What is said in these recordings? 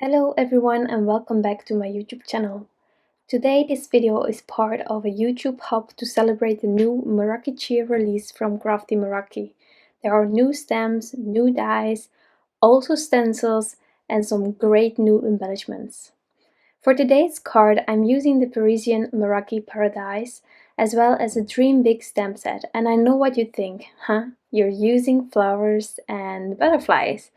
Hello everyone and welcome back to my YouTube channel. Today this video is part of a YouTube hub to celebrate the new merakicheer release from Crafty Meraki. There are new stems, new dies, also stencils and some great new embellishments. For today's card I'm using the Parisienne Meraki Paradise as well as a Dream Big stamp set, and I know what you think, huh? You're using flowers and butterflies.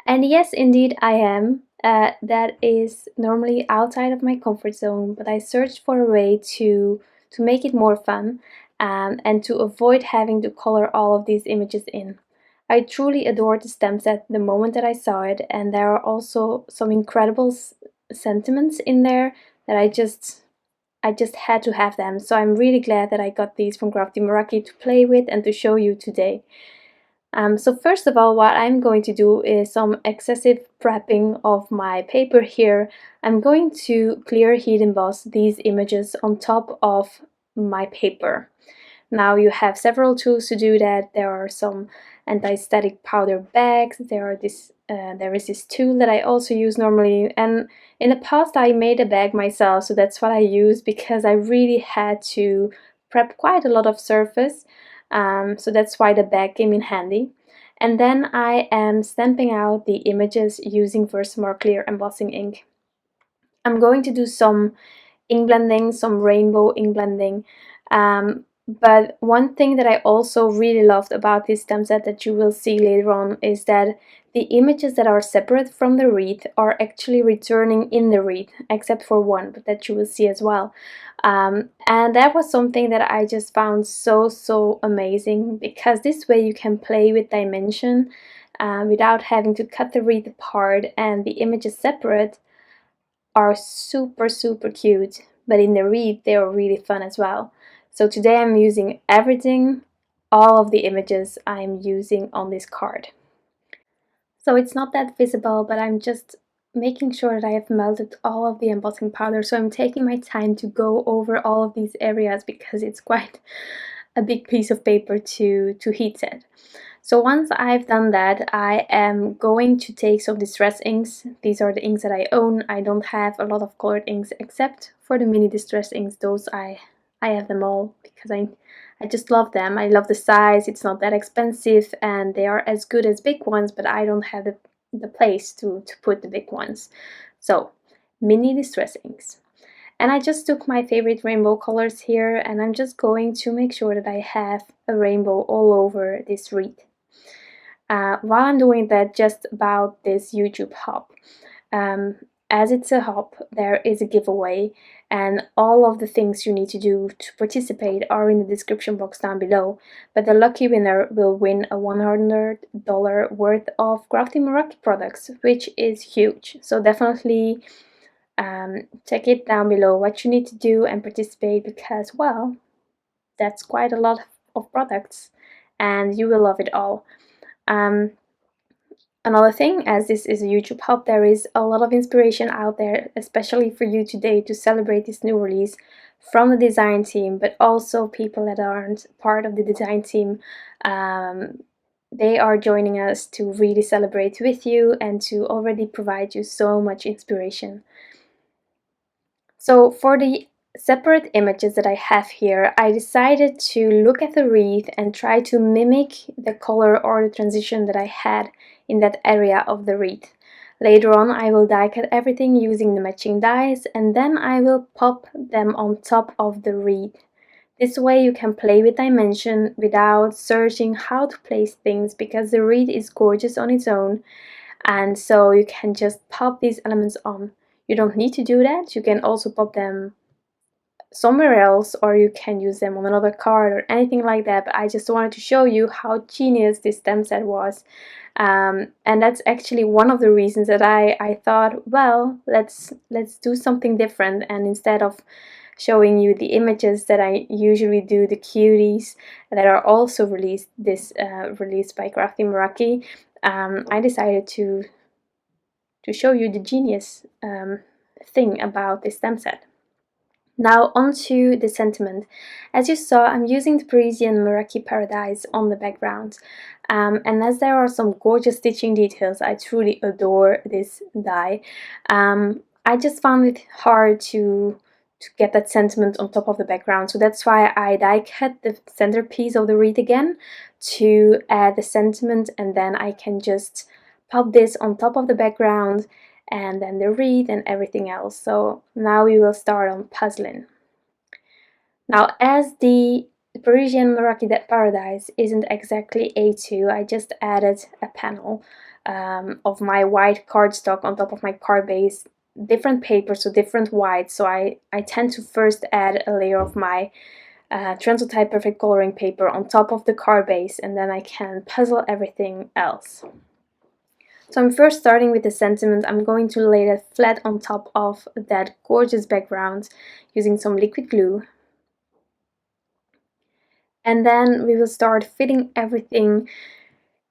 And yes, indeed I am. That is normally outside of my comfort zone, but I searched for a way to make it more fun and to avoid having to color all of these images in. I truly adored the stamp set the moment that I saw it, and there are also some incredible sentiments in there that I just had to have them. So I'm really glad that I got these from Crafty Meraki to play with and to show you today. So first of all, what I'm going to do is some excessive prepping of my paper here. I'm going to clear heat emboss these images on top of my paper. Now you have several tools to do that. There are some anti-static powder bags, there is this tool that I also use normally, and in the past I made a bag myself, so that's what I use because I really had to prep quite a lot of surface. So that's why the bag came in handy. And then I am stamping out the images using Versamark clear embossing ink. I'm going to do some ink blending, some rainbow ink blending. But one thing that I also really loved about this stamp set that you will see later on is that the images that are separate from the wreath are actually returning in the wreath, except for one, but that you will see as well. And that was something that I just found so amazing, because this way you can play with dimension without having to cut the wreath apart, and the images separate are super cute, but in the wreath they are really fun as well. So today I'm using everything, all of the images I'm using on this card. So it's not that visible, but I'm just making sure that I have melted all of the embossing powder. So I'm taking my time to go over all of these areas because it's quite a big piece of paper to heat set. So once I've done that, I am going to take some distress inks. These are the inks that I own. I don't have a lot of colored inks except for the mini distress inks. Those I have them all because I just love them. I love the size, it's not that expensive, and they are as good as big ones, but I don't have the place to put the big ones. So, mini distress inks. And I just took my favorite rainbow colors here, and I'm just going to make sure that I have a rainbow all over this wreath. While I'm doing that, just about this YouTube hub. As it's a hub, there is a giveaway, and all of the things you need to do to participate are in the description box down below. But the lucky winner will win a $100 worth of Crafty Meraki products, which is huge. So definitely check it down below what you need to do and participate, because, well, that's quite a lot of products and you will love it all. Another thing, as this is a YouTube hub, there is a lot of inspiration out there, especially for you today, to celebrate this new release from the design team, but also people that aren't part of the design team. They are joining us to really celebrate with you and to already provide you so much inspiration. So for the separate images that I have here, I decided to look at the wreath and try to mimic the color or the transition that I had in that area of the wreath. Later on I will die cut everything using the matching dies, and then I will pop them on top of the wreath. This way you can play with dimension without searching how to place things, because the wreath is gorgeous on its own, and so you can just pop these elements on. You don't need to do that. You can also pop them somewhere else, or you can use them on another card or anything like that, but I just wanted to show you how genius this stamp set was. And that's actually one of the reasons that I thought, well, let's do something different, and instead of showing you the images that I usually do, the cuties that are also released by Crafty Meraki, I decided to show you the genius thing about this stamp set. Now onto the sentiment. As you saw, I'm using the Parisienne Meraki Paradise on the background. And as there are some gorgeous stitching details, I truly adore this die. I just found it hard to get that sentiment on top of the background. So that's why I die cut the centerpiece of the wreath again to add the sentiment, and then I can just pop this on top of the background and then the wreath and everything else. So now we will start on puzzling. Now, as the Parisienne Meraki Paradise isn't exactly A2, I just added a panel of my white cardstock on top of my card base, different papers, so different whites. So I tend to first add a layer of my Transotype perfect coloring paper on top of the card base, and then I can puzzle everything else. So I'm first starting with the sentiment. I'm going to lay that flat on top of that gorgeous background using some liquid glue. And then we will start fitting everything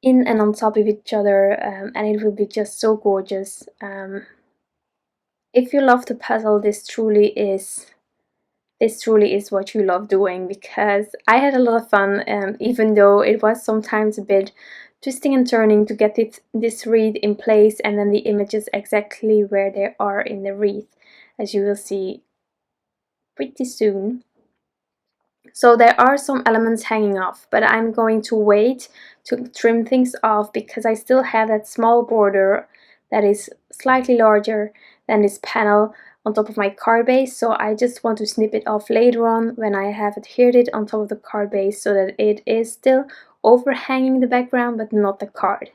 in and on top of each other, and it will be just so gorgeous. If you love to puzzle, this truly is what you love doing, because I had a lot of fun, even though it was sometimes a bit twisting and turning to get this wreath in place and then the images exactly where they are in the wreath, as you will see pretty soon. So there are some elements hanging off, but I'm going to wait to trim things off because I still have that small border that is slightly larger than this panel on top of my card base. So I just want to snip it off later on when I have adhered it on top of the card base so that it is still overhanging the background but not the card.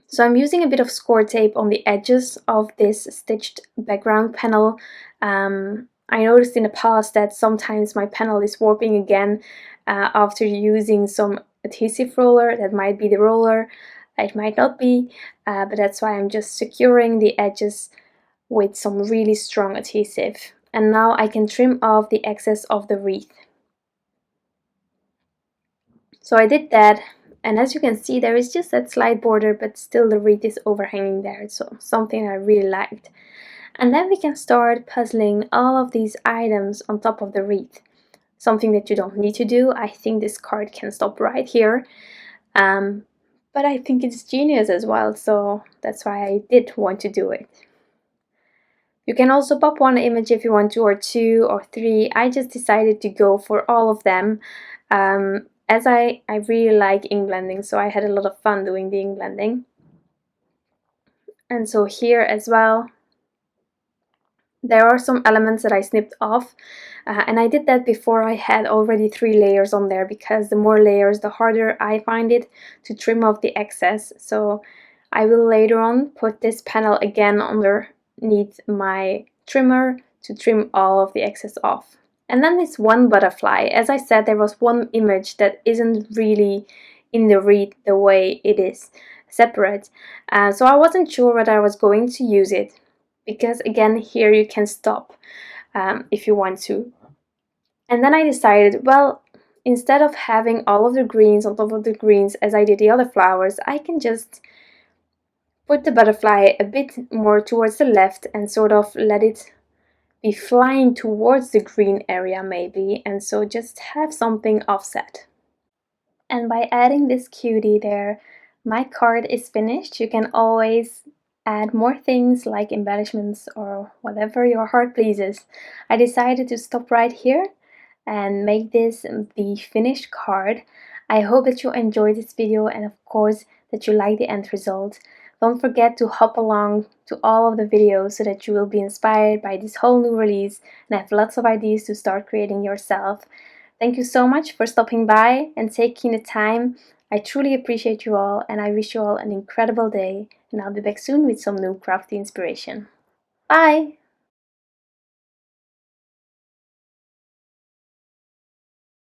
So I'm using a bit of score tape on the edges of this stitched background panel. I noticed in the past that sometimes my panel is warping again after using some adhesive roller. That might be the roller, it might not be, but that's why I'm just securing the edges with some really strong adhesive. And now I can trim off the excess of the wreath. So I did that, and as you can see, there is just that slight border, but still the wreath is overhanging there, so something I really liked. And then we can start puzzling all of these items on top of the wreath. Something that you don't need to do. I think this card can stop right here, but I think it's genius as well, so that's why I did want to do it. You can also pop one image if you want to, or two or three. I just decided to go for all of them. As I really like ink blending, so I had a lot of fun doing the ink blending. And so here as well, there are some elements that I snipped off, and I did that before I had already 3 layers on there, because the more layers, the harder I find it to trim off the excess. So I will later on put this panel again underneath my trimmer to trim all of the excess off. And then this one butterfly. As I said, there was one image that isn't really in the wreath the way it is separate. So I wasn't sure whether I was going to use it, because again, here you can stop if you want to. And then I decided, well, instead of having all of the greens on top of the greens as I did the other flowers, I can just put the butterfly a bit more towards the left and sort of let it be flying towards the green area maybe, and so just have something offset. And by adding this cutie there, my card is finished. You can always add more things like embellishments or whatever your heart pleases. I decided to stop right here and make this the finished card. I hope that you enjoyed this video, and of course that you like the end result. Don't forget to hop along to all of the videos so that you will be inspired by this whole new release and have lots of ideas to start creating yourself. Thank you so much for stopping by and taking the time. I truly appreciate you all, and I wish you all an incredible day, and I'll be back soon with some new crafty inspiration. Bye!